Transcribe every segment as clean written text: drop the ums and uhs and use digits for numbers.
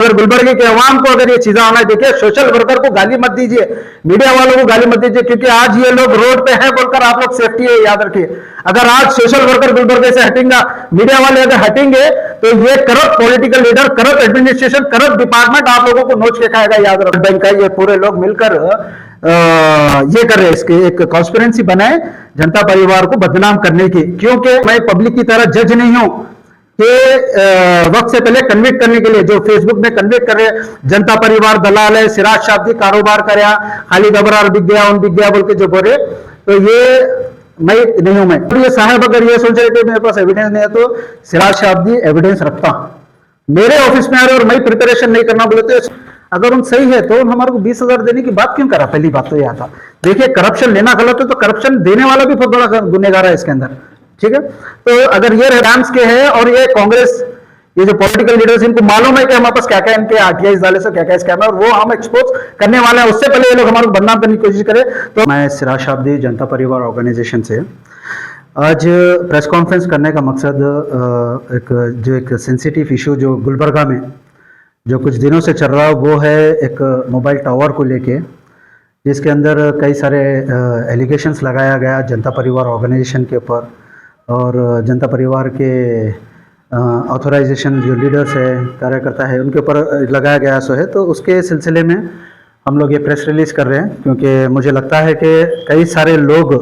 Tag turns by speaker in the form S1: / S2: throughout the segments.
S1: अगर गुलबर्गे के अवाम को अगर ये चीजें आना है, देखिए सोशल वर्कर को गाली मत दीजिए, मीडिया वालों को गाली मत दीजिए, क्योंकि आज ये लोग रोड पे हैं बोलकर आप लोग सेफ्टी है, याद रखिए। अगर आज सोशल वर्कर गुलबर्गे से हटेंगे, मीडिया वाले अगर हटेंगे, तो ये corrupt political leader, corrupt administration, corrupt department आप लोगों को नोच के खाएगा, याद रखो। बैंक का ये पूरे लोग मिलकर ये कर रहे हैं, इसके एक कॉन्स्पिरेंसी बनाए जनता परिवार को बदनाम करने की। क्योंकि मैं पब्लिक की तरह जज नहीं हूं कि वक्त से पहले कन्विक्ट करने के लिए जो फेसबुक में कन्विक्ट कर रहे जनता परिवार दलाल है, सिराज शाब्दी कारोबार कर खाली घबरार बिक गया उन बिक गया बोल के जो बोले, तो ये मैं नहीं हूं। मैं तो ये साहब अगर ये सोच रहे थे मेरे पास एविडेंस नहीं है, तो सिराज शाब्दी एविडेंस रखता, मेरे ऑफिस में आ रहे और मैं प्रिपरेशन नहीं करना बोले, तो अगर उन सही है तो हमारे को 20,000 देने की बात क्यों करा? पहली बात तो यह था। देखिए करप्शन लेना गलत है, तो करप्शन देने वाला भी बहुत बड़ा गुनहगार है इसके अंदर, ठीक है। तो अगर ये रेडाम्स के हैं और ये कांग्रेस, ये जो पॉलिटिकल लीडर्स, इनको मालूम है कि हमारे पास क्या क्या इनके आरटीआई डाले से क्या क्या स्कैम है, और वो हम एक्सपोज करने वाले हैं, उससे पहले ये लोग हमारे को बदनाम करने की कोशिश करें। तो मैं सिराज शाब्दी जनता परिवार ऑर्गेनाइजेशन से आज प्रेस कॉन्फ्रेंस करने का मकसद एक सेंसिटिव इशू जो गुलबर्गा में जो कुछ दिनों से चल रहा है, वो है एक मोबाइल टावर को लेके, जिसके अंदर कई सारे एलिगेशंस लगाया गया जनता परिवार ऑर्गेनाइजेशन के ऊपर, और जनता परिवार के ऑथराइजेशन जो लीडर्स है, कार्यकर्ता है, उनके ऊपर लगाया गया सो है। तो उसके सिलसिले में हम लोग ये प्रेस रिलीज़ कर रहे हैं, क्योंकि मुझे लगता है कि कई सारे लोग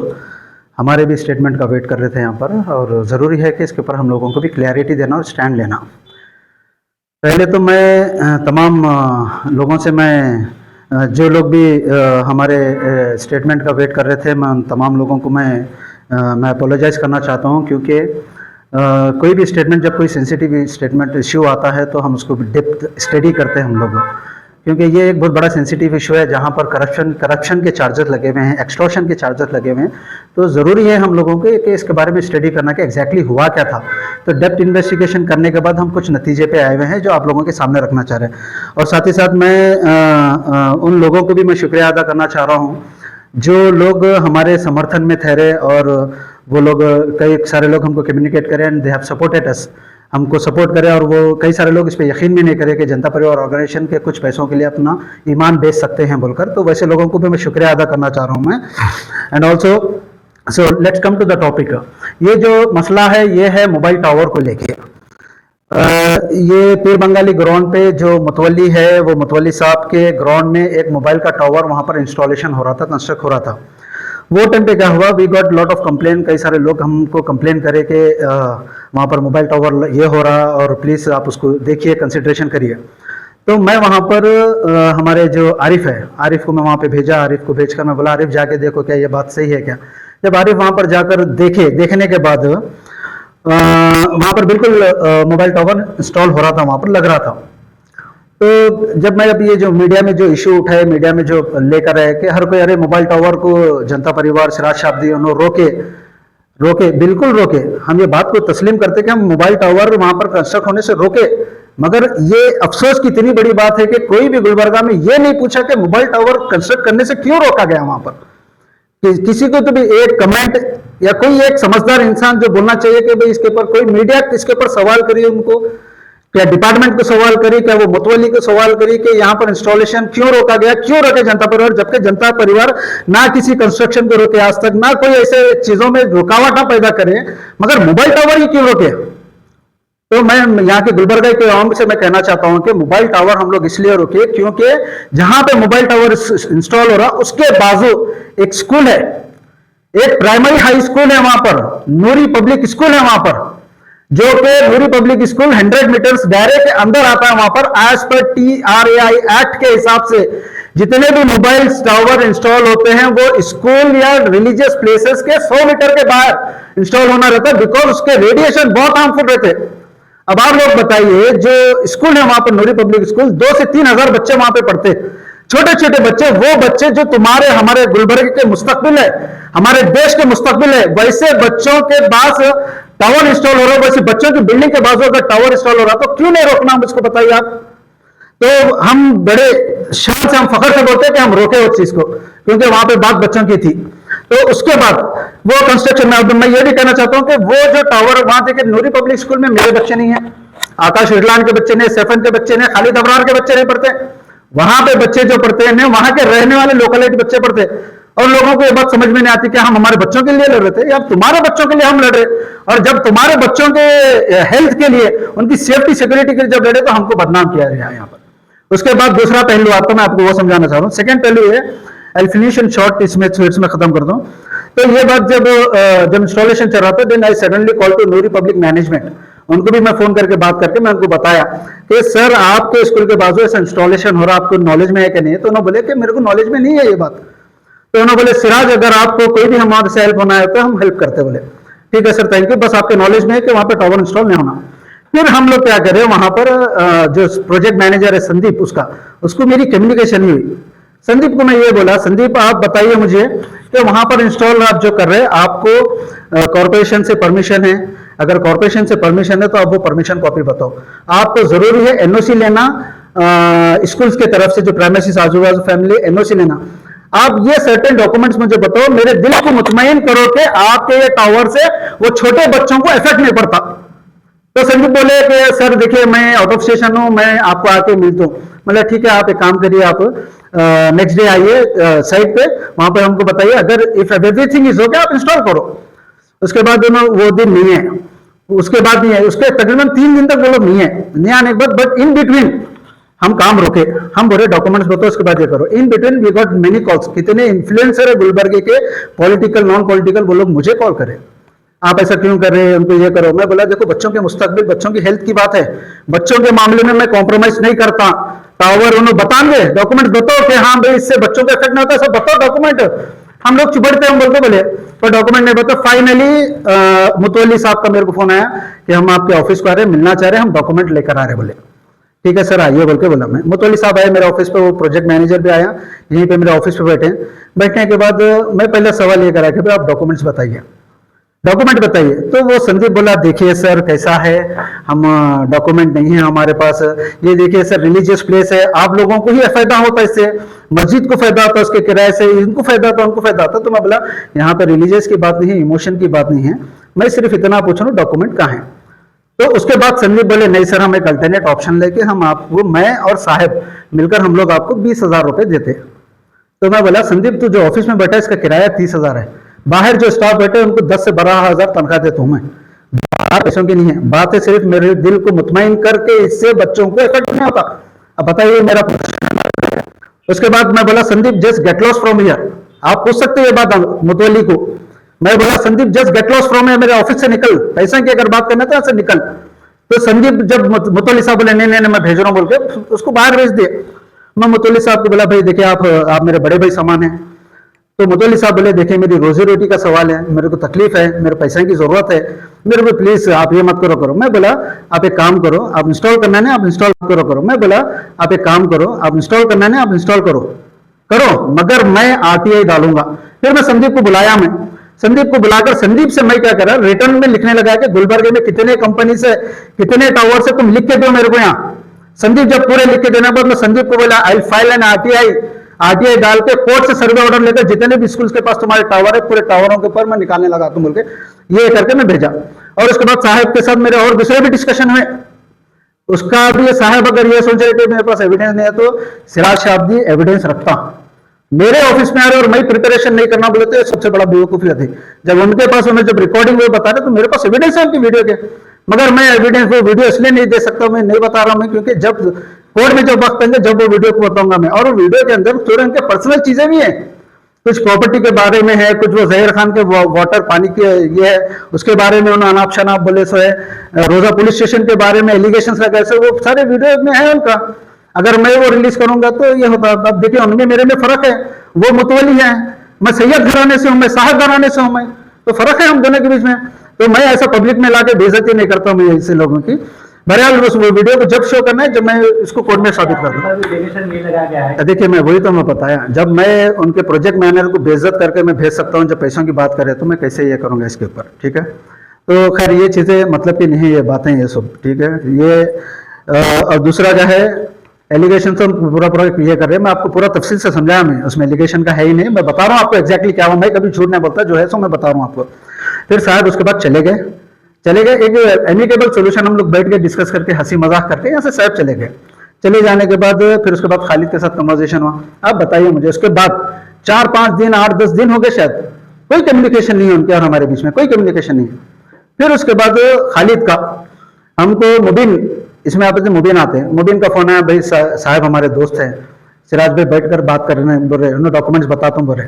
S1: हमारे भी स्टेटमेंट का वेट कर रहे थे यहाँ पर, और ज़रूरी है कि इसके ऊपर हम लोगों को भी क्लैरिटी देना और स्टैंड लेना। पहले तो मैं तमाम लोगों से, मैं जो लोग भी हमारे स्टेटमेंट का वेट कर रहे थे, मैं उन तमाम लोगों को मैं अपोलोजाइज़ करना चाहता हूं, क्योंकि कोई भी स्टेटमेंट, जब कोई सेंसिटिव स्टेटमेंट इश्यू आता है तो हम उसको डेप्थ स्टडी करते हैं हम लोग, क्योंकि ये एक बहुत बड़ा सेंसिटिव इशू है जहाँ पर करप्शन के चार्जेस लगे हुए हैं, एक्सटॉर्शन के चार्जेस लगे हुए हैं। तो ज़रूरी है हम लोगों को कि इसके बारे में स्टडी करना कि एग्जैक्टली हुआ क्या था। तो डेप्थ इन्वेस्टिगेशन करने के बाद हम कुछ नतीजे पे आए हुए हैं जो आप लोगों के सामने रखना चाह रहे हैं। और साथ ही साथ मैं उन लोगों को भी मैं शुक्रिया अदा करना चाह रहा हूँ जो लोग हमारे समर्थन में ठहरे, और वो लोग, कई सारे लोग हमको कम्युनिकेट करें and they have supported us, हमको सपोर्ट करें, और वो कई सारे लोग इस पर यकीन भी नहीं करें कि जनता परिवार ऑर्गेनाइजेशन के कुछ पैसों के लिए अपना ईमान बेच सकते हैं बोलकर। तो वैसे लोगों को भी मैं शुक्रिया अदा करना चाह रहा हूँ मैं। And also so let's come to the topic. ये जो मसला है ये है मोबाइल टावर को लेके। ये पीर बंगाली ग्राउंड पे जो मुतवल्ली है, वो मुतवल्ली साहब के ग्राउंड में एक मोबाइल का टावर वहाँ पर इंस्टॉलेशन हो रहा था, कंस्ट्रक्ट हो रहा था। वो टाइम पे क्या हुआ, we got lot of complain, कई सारे लोग हमको कंप्लेन करे कि वहाँ पर मोबाइल टावर ये हो रहा, और प्लीज़ आप उसको देखिए, कंसिडरेशन करिए। तो मैं वहाँ पर हमारे जो आरिफ है, आरिफ को मैं वहाँ पे भेजा। आरिफ को भेजकर मैं बोला, आरिफ जाके देखो क्या ये बात सही है क्या। जब आरिफ वहाँ पर जाकर देखने के बाद वहाँ पर बिल्कुल मोबाइल टावर इंस्टॉल हो रहा था, वहाँ पर लग रहा था। तो जब मैं अब ये जो मीडिया में जो इशू उठाए, मीडिया में जो लेकर आए कि हर कोई, अरे मोबाइल टावर को जनता परिवार, सिराज शाब्दी, उन्होंने रोके, बिल्कुल रोके। हम ये बात को तस्लीम करते कि हम मोबाइल टावर वहाँ पर कंस्ट्रक्ट होने से रोके, मगर ये अफसोस की इतनी बड़ी बात है कि कोई भी गुलबर्गा में ये नहीं पूछा कि मोबाइल टावर कंस्ट्रक्ट करने से क्यों रोका गया वहाँ पर। किसी को तो भी एक कमेंट या कोई एक समझदार इंसान जो बोलना चाहिए कि भाई इसके ऊपर कोई मीडिया इसके ऊपर सवाल करिए, उनको क्या डिपार्टमेंट को सवाल करिए, क्या वो मुतवल्ली को सवाल करिए कि यहाँ पर इंस्टॉलेशन क्यों रोका गया, क्यों रोके जनता परिवार, जबकि जनता परिवार ना किसी कंस्ट्रक्शन को रोके आज तक, ना कोई ऐसे चीजों में रुकावट पैदा करे, मगर मोबाइल टावर ही क्यों रोके। तो मैं यहाँ के गुलबर्गा के आवाम से मैं कहना चाहता हूँ कि मोबाइल टावर हम लोग इसलिए रोके क्योंकि जहां पे मोबाइल टावर इंस्टॉल हो रहा उसके बाजू एक स्कूल है, एक प्राइमरी हाई स्कूल है, वहां पर नूरी पब्लिक स्कूल है वहां पर, जो कि नूरी पब्लिक स्कूल 100 मीटर्स दायरे के अंदर आता है। वहां पर एज पर TRAI एक्ट के हिसाब से जितने भी मोबाइल टावर इंस्टॉल होते हैं वो स्कूल या रिलीजियस प्लेसेस के 100 मीटर के बाहर इंस्टॉल होना रहता है, बिकॉज उसके रेडिएशन बहुत हार्मफुल रहते। अब आप लोग बताइए, जो स्कूल है वहां पर नूरी पब्लिक स्कूल, 2 से 3 हजार बच्चे वहां पे पढ़ते, छोटे छोटे बच्चे, वो बच्चे जो तुम्हारे हमारे गुलबर्ग के मुस्तकबिल है, हमारे देश के मुस्तकबिल है, वैसे बच्चों के पास टावर इंस्टॉल हो रहा है, वैसे बच्चों की बिल्डिंग के बाजू अगर टावर इंस्टॉल हो रहा तो क्यों नहीं रोकना, हम इसको बताइए आप। तो हम बड़े शान से, हम फखर से बोलते हैं कि हम रोके उस चीज को, क्योंकि वहां पे बात बच्चों की थी। तो उसके बाद वो कंस्ट्रक्शन में, अब मैं ये भी कहना चाहता हूं कि वो जो टावर वहां देखिए, नूरी पब्लिक स्कूल में मेरे बच्चे नहीं है, आकाश इरलान के बच्चे ने, सैफन के बच्चे ने, खालिद अबरार के बच्चे नहीं पढ़ते। वहां पे बच्चे जो पढ़ते हैं वहां के रहने वाले लोकलिटी बच्चे पढ़ते। और लोगों को ये बात समझ में नहीं आती कि हम हमारे बच्चों के लिए लड़ रहे थे या तुम्हारे बच्चों के लिए हम लड़ रहे। और जब तुम्हारे बच्चों के हेल्थ के लिए, उनकी सेफ्टी सिक्योरिटी के लिए जब लड़े तो हमको बदनाम किया गया यहाँ पर। उसके बाद दूसरा पहलू आता, मैं आपको वो समझाना चाह रहा हूँ। सेकंड पहलू ये, आई फिनिश इन शॉर्ट, इसमें खत्म कर दूं। तो ये बात जब इंस्टॉलेशन चल रहा था, then I suddenly call to Noori public management. उनको भी मैं फोन करके बात करके मैं उनको बताया कि सर आपके स्कूल के बाजू ऐसा इंस्टॉलेशन हो रहा, आपको नॉलेज में है कि नहीं है? तो उन्होंने बोले कि मेरे को नॉलेज में नहीं है ये बात। तो उन्होंने बोले सिराज अगर आपको कोई भी हमारे से हेल्प होना है तो हम हेल्प करते। बोले ठीक है सर, थैंक यू, बस आपके नॉलेज में है कि वहां पर टावर इंस्टॉल नहीं होना। फिर हम लोग क्या करें, वहां पर जो प्रोजेक्ट मैनेजर है संदीप, उसको मेरी कम्युनिकेशन हुई। संदीप को मैं ये बोला, संदीप आप बताइए मुझे कि वहां पर इंस्टॉल आप जो कर रहे हैं, आपको कॉर्पोरेशन से परमिशन है? अगर कॉर्पोरेशन से परमिशन है तो आप वो परमिशन कॉपी बताओ। आपको जरूरी है एनओसी लेना स्कूल्स के तरफ से, जो प्राइमेसिस आजू बाजू फैमिली, एनओसी लेना। आप ये सर्टेन डॉक्यूमेंट्स मुझे बताओ, मेरे दिल को मुतमईन करो कि आपके ये टावर से वो छोटे बच्चों को इफेक्ट नहीं पड़ता। तो संदीप बोले कि सर देखिए मैं आउट ऑफ स्टेशन हूं, मैं आपको आके मिलता हूँ। मतलब ठीक है, आप एक काम करिए, आप नेक्स्ट डे आइए साइट पे, वहां पर हमको बताइए, अगर इफ एवरीथिंग इज ओके आप इंस्टॉल करो। उसके बाद वो दिन नहीं है, उसके बाद नहीं है, उसके तकरीबन 3 दिन तक वो लोग नहीं आने के बाद, बट इन बिटवीन हम काम रोके। हम बोले डॉक्यूमेंट्स बताओ, उसके बाद ये करो। In between we got many calls. कितने इन्फ्लुएंसर है गुलबर्गे के, पॉलिटिकल नॉन पॉलिटिकल, वो लोग मुझे कॉल करे, आप ऐसा क्यों कर रहे हैं, उनको ये करो। मैं बोला देखो बच्चों के मुस्तकबिल, बच्चों की हेल्थ की बात है, बच्चों के मामले में मैं कॉम्प्रोमाइज नहीं करता। टावर उन्होंने बताएंगे, डॉक्यूमेंट बताओ कि हाँ भाई इससे बच्चों को इफेक्ट नहीं होता, सब बताओ डॉक्यूमेंट। हम लोग चिपड़ते, हम बोलते बोले पर डॉक्यूमेंट नहीं बताओ। फाइनली मुतवल्ली साहब का मेरे को फोन आया कि हम आपके ऑफिस को आ रहे हैं, मिलना चाह रहे हैं, हम डॉक्यूमेंट लेकर आ रहे। बोले ठीक है सर आइए बोल के बोला। मैं मुतवल्ली साहब आए मेरे ऑफिस पे, वो प्रोजेक्ट मैनेजर भी आया, यहीं पे मेरे ऑफिस पे बैठे। बैठने के बाद मैं पहले सवाल ये करा कि भाई आप डॉक्यूमेंट्स बताइए, डॉक्यूमेंट बताइए। तो वो संदीप बोला देखिए सर कैसा है, हम डॉक्यूमेंट नहीं है हमारे पास। ये देखिए सर रिलीजियस प्लेस है, आप लोगों को ही फायदा होता है इससे, मस्जिद को फायदा होता है उसके किराए से, इनको फायदा होता है, उनको फायदा होता है। तो मैं बोला यहाँ पे रिलीजियस की बात नहीं है, इमोशन की बात नहीं है, मैं सिर्फ इतना पूछ रहा हूँ डॉक्यूमेंट कहाँ है। तो उसके बाद संदीप बोले नहीं सर, हम एक अल्टरनेट ऑप्शन लेके हम आपको, मैं और साहब मिलकर हम लोग आपको 20,000 रुपए देते। तो मैं बोला संदीप तू जो ऑफिस में बैठा है इसका किराया 30,000 है, बाहर जो स्टाफ बैठे उनको 10 से 12,000 तनख्वाह देता हूं मैं, बात पैसों की नहीं है। बात है सिर्फ मेरे दिल को मुतमईन करके इससे बच्चों को इफेक्ट नहीं होता। अब बताइए मेरा। उसके बाद मैं बोला Sandeep just get loss from here, आप पूछ सकते हैं ये बात मुतवल्ली को। मैं बोला Sandeep just get loss from मेरे ऑफिस से निकल, पैसा की अगर बात करना तो ऐसे निकल। तो संदीप जब मुतवल्ली साहब बोले नहीं नहीं मैं भेज रहा हूं बोल के उसको बाहर भेज दिए। मैं मुतवल्ली साहब को बोला भाई देखिए आप मेरे बड़े भाई समान हैं। तो मुतवल्ली साहब बोले देखिए मेरी रोजी रोटी का सवाल है, मेरे को तकलीफ है, मेरे पैसे की जरूरत है, मेरे को प्लीज आप ये मत करो। मैं बोला आप एक काम करो, आप इंस्टॉल करना है आप इंस्टॉल करो। मैं बोला आप एक काम करो, आप इंस्टॉल करना है आप इंस्टॉल करो, मगर मैं आरटीआई डालूंगा। फिर मैं संदीप को बुलाया, मैं संदीप को बुलाकर संदीप से मैं क्या करा रिटर्न में लिखने लगा कि गुलबर्गे में कितने कंपनी से कितने टावर से तुम लिख के दो मेरे को यहाँ। संदीप जब पूरे लिख के देने पर मैं संदीप को बोला आई फाइल एन आरटीआई डाल के कोर्ट से सर्वे ऑर्डर लेकर जितने भी स्कूल्स के पास तुम्हारे टावर है पूरे टावरों के ऊपर मैं निकालने लगा तुम बोल के ये करके मैं भेजा। और उसके बाद साहब के साथ मेरे और दूसरे भी डिस्कशन हुए। उसका भी साहब अगर ये सोच रहे कि मेरे पास एविडेंस नहीं है तो सिराज शाब्दी एविडेंस रखता, मेरे ऑफिस में आ रहे और मैं प्रिपरेशन नहीं करना बोले तो सबसे बड़ा बेवकूफी थी। जब उनके पास उन्हें जब रिकॉर्डिंग वो बता रहे तो मेरे पास एविडेंस है उनकी वीडियो के, मगर मैं एविडेंस वो वीडियो इसलिए नहीं दे सकता, मैं नहीं बता रहा हूं मैं क्योंकि जब कोर्ट में जब वक्त आएंगे जब वो वीडियो को बताऊंगा मैं। और वो वीडियो के अंदर थोड़े उनके पर्सनल चीजें भी हैं, कुछ प्रॉपर्टी के बारे में है, कुछ वो जहीर खान के वाटर पानी के ये है उसके बारे में उन्होंने अनाप शनाप बोले सो है, रोजा पुलिस स्टेशन के बारे में एलिगेशन लगा से वो सारे वीडियो में है उनका। अगर मैं वो रिलीज करूंगा तो ये होता। अब देखिए उनमें मेरे में फर्क है, वो मुतवली है, मैं सैयद घराने से हूं, मैं साहब घराने से हूं, मैं तो फर्क है हम दोनों के बीच में। तो मैं ऐसा पब्लिक में लाके बेइज्जती नहीं करता हूं ऐसे लोगों की। बहरहाल उस वीडियो को जब शो करना है जब मैं इसको कोर्ट में साबित कर दूं। देखिए मैं वही तो मैं बताया, जब मैं उनके प्रोजेक्ट मैनेजर को बेइज्जत करके मैं भेज सकता हूं, जब पैसों की बात करें तो मैं कैसे ये करूंगा इसके ऊपर, ठीक है। तो खैर ये चीजें मतलब की नहीं, ये बातें ये सब ठीक है। ये और दूसरा क्या है एलिगेशन से पूरा ये कर रहे हैं, मैं आपको पूरा तफसील से समझाया, मैं उसमें एलिगेशन का है ही नहीं, मैं बता रहा हूँ आपको एक्जैक्टली क्या हुआ, मैं कभी झूठ नहीं बोलता, जो है सो मैं बता रहा हूँ आपको। फिर साहब उसके बाद चले गए। चले गए, एक एमिकेबल सोल्यूशन हम लोग बैठ के डिस्कस करके हंसी मजाक करके यहाँ से साहब चले गए। चले जाने के बाद फिर उसके बाद खालिद के साथ कन्वर्सेशन हुआ। अब बताइए मुझे, उसके बाद 4-5 दिन 8-10 दिन हो गए शायद, कोई कम्युनिकेशन नहीं है उनके और हमारे बीच में, कोई कम्युनिकेशन नहीं है। फिर उसके बाद खालिद का हमको मुबीन, इसमें आप मुबीन आते हैं, मुबीन का फोन आया, भाई साहब हमारे दोस्त हैं सिराज भाई, बैठकर बात कर रहे हैं, बोल रहे उन्हें डॉक्यूमेंट्स बताता हूँ बोल रहे।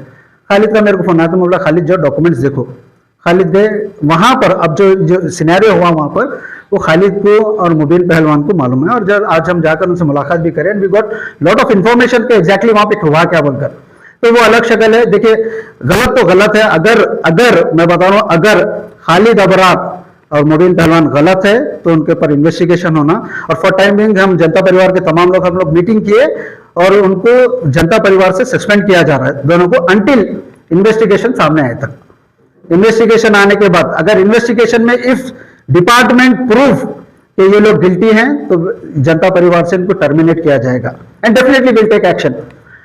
S1: खालिद का मेरे को फोन आया तो मैं बोला खालिद जो डॉक्यूमेंट्स देखो। खालिद गए वहां पर, अब जो सिनेरियो हुआ वहां पर वो खालिद को और मुबीन पहलवान को मालूम है, और जब आज हम जाकर उनसे मुलाकात भी करें, we got lot of information के एग्जैक्टली वहां पे हुआ क्या बोलकर। तो वो अलग शक्ल है। देखिए गलत तो गलत है, अगर मैं बता रहा हूं, अगर खालिद अबरार और मुबीन पहलवान गलत है तो उनके ऊपर इन्वेस्टिगेशन होना। और फॉर टाइम बिंग हम जनता परिवार के तमाम लोग हम लोग मीटिंग किए और उनको जनता परिवार से सस्पेंड किया जा रहा है दोनों को, अंटिल इन्वेस्टिगेशन सामने आए तक। इन्वेस्टिगेशन आने के बाद अगर इन्वेस्टिगेशन में इफ डिपार्टमेंट प्रूव कि ये लोग गिल्टी हैं तो जनता परिवार से इनको टर्मिनेट किया जाएगा and definitely will take action.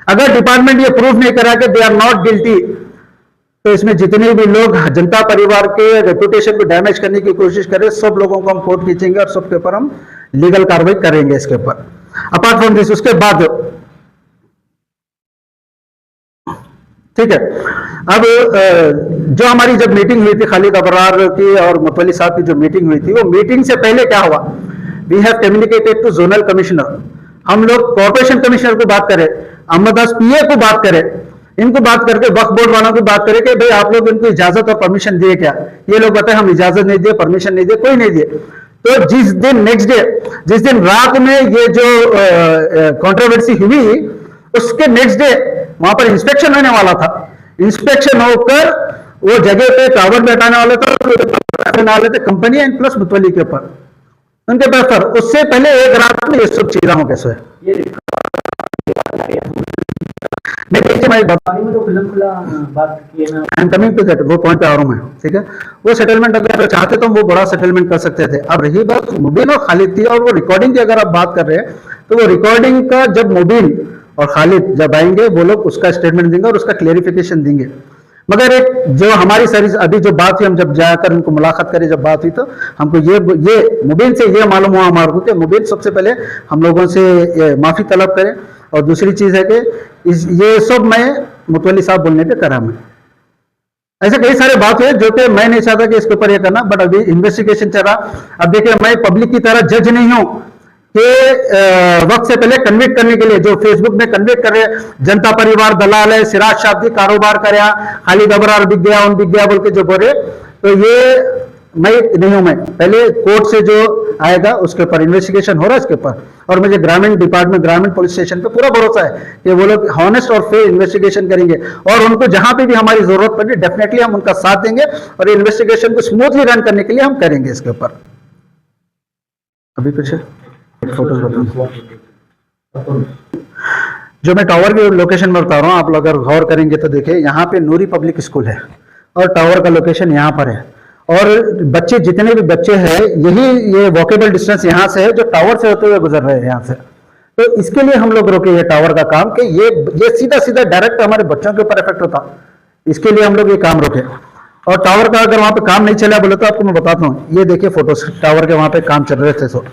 S1: अगर डिपार्टमेंट ये प्रूव नहीं करा कि दे आर नॉट गिल्टी तो इसमें जितने भी लोग जनता परिवार के रेपुटेशन को डैमेज करने की कोशिश करें, सब लोगों को हम कोर्ट खींचेंगे और सबके ऊपर हम लीगल कार्रवाई करेंगे इसके ऊपर। अपार्ट फ्रॉम दिस, उसके बाद ठीक है, अब जो हमारी जब मीटिंग हुई थी खालिद अबरार की और मुतवल्ली साहब की जो मीटिंग हुई थी, वो मीटिंग से पहले क्या हुआ, we have communicated to zonal commissioner. हम लोग कॉर्पोरेशन कमिश्नर को बात करें, अहमदास पीए को बात करें, इनको बात करके वक्फ बोर्ड वालों को बात करें कि भाई आप लोग इनको इजाजत और परमिशन दिए क्या। ये लोग बताए हम इजाजत नहीं दिए, परमिशन नहीं दिए, कोई नहीं दिए। तो जिस दिन नेक्स्ट डे, जिस दिन रात में ये जो कंट्रोवर्सी हुई, उसके नेक्स्ट डे वहां पर इंस्पेक्शन होने वाला था। इंस्पेक्शन होकर वो जगह पे टावर बैठाने वाले थे कंपनी एंड प्लस मुतवल्ली के ऊपर उनके पास सर। उससे पहले एक रात में ये सब चीजें हो कैसे वो पॉइंट पे आ रहा हूं मैं, ठीक है। वो सेटलमेंट अगर चाहते तो वो बड़ा सेटलमेंट कर सकते थे। अब रही बात मुबीन और खालिद थी, और वो रिकॉर्डिंग की अगर आप बात कर रहे हैं तो वो रिकॉर्डिंग का जब मुबीन और खालिद जब आएंगे वो लोग उसका स्टेटमेंट देंगे और उसका क्लेरिफिकेशन देंगे। मगर एक जो हमारी सारी अभी जो बात हुई, हम जब जाकर उनको मुलाकात करें, जब बात हुई तो हमको ये मुबीन से ये मालूम हुआ हमारे को कि मुबीन सबसे पहले हम लोगों से माफी तलब करें, और दूसरी चीज है कि ये सब मैं मुतवल्ली साहब बोलने पे करा। मैं ऐसे कई सारे बात हुए जो कि मैं नहीं चाहता कि इसके ऊपर ये करना, बट अभी इन्वेस्टिगेशन चल रहा। अब देखिए मैं पब्लिक की तरह जज नहीं हूं कि वक्त से पहले कन्विक्ट करने के लिए जो फेसबुक में कन्विक्ट कर रहे जनता परिवार दलाल है, सिराज शाब्दी कारोबार कर, खालिद अबरार बिक गया उन बिक गया बोल के जो बोले, तो ये मैं नहीं हूं। मैं पहले कोर्ट से जो आएगा उसके ऊपर इन्वेस्टिगेशन हो रहा है इसके ऊपर, और मुझे ग्रामीण डिपार्टमेंट ग्रामीण पुलिस स्टेशन पे पूरा भरोसा है कि वो लोग हॉनेस्ट और फेयर इन्वेस्टिगेशन करेंगे, और उनको जहां पे भी हमारी जरूरत पड़े डेफिनेटली हम उनका साथ देंगे, और इन्वेस्टिगेशन को स्मूथली रन करने के लिए हम करेंगे इसके ऊपर। अभी कुछ फोटोज बताओ जो मैं टावर की लोकेशन में बता रहा हूँ, आप लोग अगर गौर करेंगे तो देखिए यहाँ पे नूरी पब्लिक स्कूल है और टावर का लोकेशन यहाँ पर है, और बच्चे जितने भी बच्चे हैं ये वॉकेबल डिस्टेंस यहाँ से है जो टावर से होते हुए गुजर रहे हैं यहाँ से। तो इसके लिए हम लोग रोके ये टावर का काम कि ये सीधा सीधा डायरेक्ट हमारे बच्चों के ऊपर इफेक्ट होता, इसके लिए हम लोग ये काम रोके। और टावर का अगर वहां पे काम नहीं चला बोले तो आपको मैं बताता हूँ, ये देखिए फोटोज टावर के वहां पे काम चल रहे थे, सो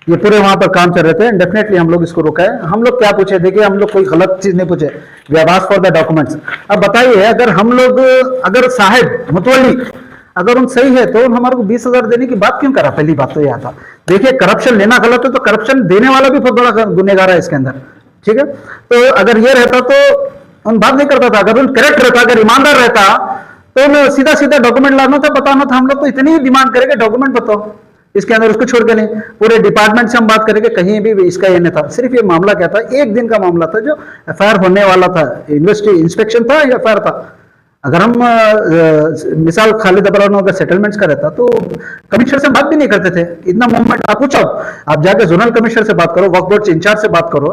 S1: ये पूरे वहां पर काम चल रहे थे। डेफिनेटली हम लोग इसको रोका है। हम लोग क्या पूछे, देखिए हम लोग कोई गलत चीज नहीं पूछे, we have asked for the documents. अब बताइए अगर हम लोग अगर साहिब मुतवल्ली अगर उन सही है तो हमारे को 20,000 देने की बात क्यों करा। पहली बात तो यह था, देखिए करप्शन लेना गलत है तो करप्शन देने वाला भी बहुत बड़ा गुनहगार है इसके अंदर, ठीक है। तो अगर ये रहता तो उन बात नहीं करता था, अगर उन करेक्ट रहता, अगर ईमानदार रहता तो सीधा सीधा डॉक्यूमेंट लाना था, बताना था। हम लोग तो इतनी ही डिमांड करेंगे डॉक्यूमेंट बताओ इसके अंदर, उसको छोड़ के नहीं। पूरे डिपार्टमेंट से हम बात करेंगे, कहीं भी इसका ये नहीं था। सिर्फ ये मामला क्या था, एक दिन का मामला था जो एफआईआर होने वाला था, इंस्पेक्शन था या एफआईआर था। अगर हम मिसाल खालिद अबरार अगर सेटलमेंट्स का रहता तो कमिश्नर से बात भी नहीं करते थे। इतना मूवमेंट आप पूछो, आप जाके जोनल कमिश्नर से बात करो, वक्फ बोर्ड इंचार्ज से बात करो।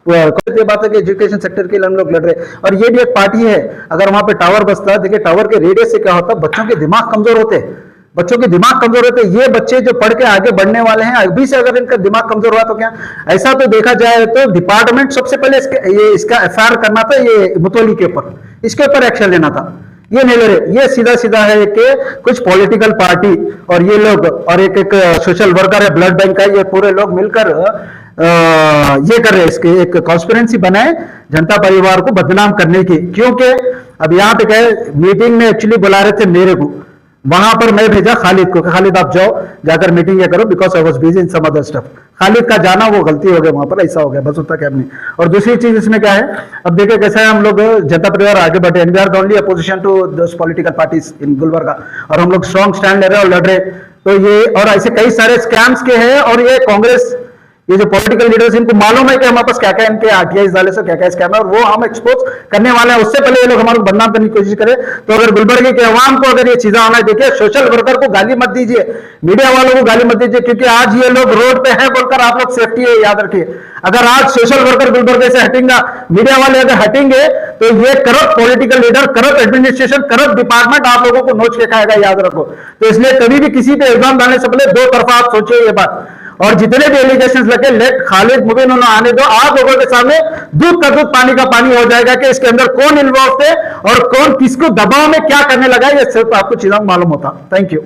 S1: ये बात है कि एजुकेशन सेक्टर के लिए हम लोग लड़ रहे, और ये भी एक पार्टी है। अगर वहां पे टावर बसता, देखिए टावर के रेडियस से क्या होता, बच्चों के दिमाग कमजोर होते, बच्चों के दिमाग कमजोर होते। ये बच्चे जो पढ़ के आगे बढ़ने वाले हैं, अभी से अगर इनका दिमाग कमजोर हुआ तो क्या। ऐसा तो देखा जाए तो डिपार्टमेंट सबसे पहले इसका एफआईआर करना था, ये मुतवल्ली के ऊपर, इसके ऊपर एक्शन लेना था। ये नहीं ले रहे, ये सीधा सीधा है कि कुछ पॉलिटिकल पार्टी और ये लोग और एक सोशल वर्कर है, ब्लड बैंक का, ये पूरे लोग मिलकर ये कर रहे हैं, इसके एक कॉन्स्पिरेंसी बनाए जनता परिवार को बदनाम करने की। क्योंकि अब यहाँ पे क्या है, मीटिंग में एक्चुअली बुला रहे थे मेरे को, वहां पर मैं भेजा खालिद को, खालिद आप जाओ जाकर मीटिंग ये करो, because I was busy in some other stuff. Khalid का जाना वो गलती हो गया, वहां पर ऐसा हो गया, बस उतना क्या नहीं। और दूसरी चीज इसमें क्या है, अब देखिए कैसा है, हम लोग जनता परिवार आगे बढ़े, and we are the only opposition to those political parties in Gulbarga, और हम लोग स्ट्रॉन्ग स्टैंड ले रहे हैं और लड़ रहे। तो ये और ऐसे कई सारे स्कैम्स के हैं, और ये कांग्रेस, ये जो पॉलिटिकल लीडर्स, इनको मालूम है कि हमारे पास क्या क्या इनके आरटीआई डाले से क्या क्या स्कैम है, और वो हम एक्सपोज करने वाले हैं। उससे पहले ये लोग हमारे बदनाम करने की कोशिश करें। तो अगर गुलबर्गे के अवाम को अगर ये चीजें आना, देखिए सोशल वर्कर को गाली मत दीजिए, मीडिया वालों को गाली मत दीजिए, क्योंकि आज ये लोग रोड पे हैं बोलकर आप लोग सेफ्टी है, याद रखिए। अगर आज सोशल वर्कर गुलबर्गे से हटेंगे, मीडिया वाले अगर हटेंगे, तो ये corrupt political leader, corrupt administration, corrupt department आप लोगों को नोच के खाएगा, याद रखो। तो इसलिए कभी भी किसी पे इल्जाम डालने से पहले दो तरफा आप सोचिए ये बात। और जितने भी एलिगेशंस लगे, लेट खालिद मुबीन उन्हें आने दो, आप लोगों के सामने दूध का दूध पानी का पानी हो जाएगा कि इसके अंदर कौन इन्वॉल्व थे और कौन किसको दबाव में क्या करने लगा, ये सिर्फ आपको चीजों मालूम होता। Thank you.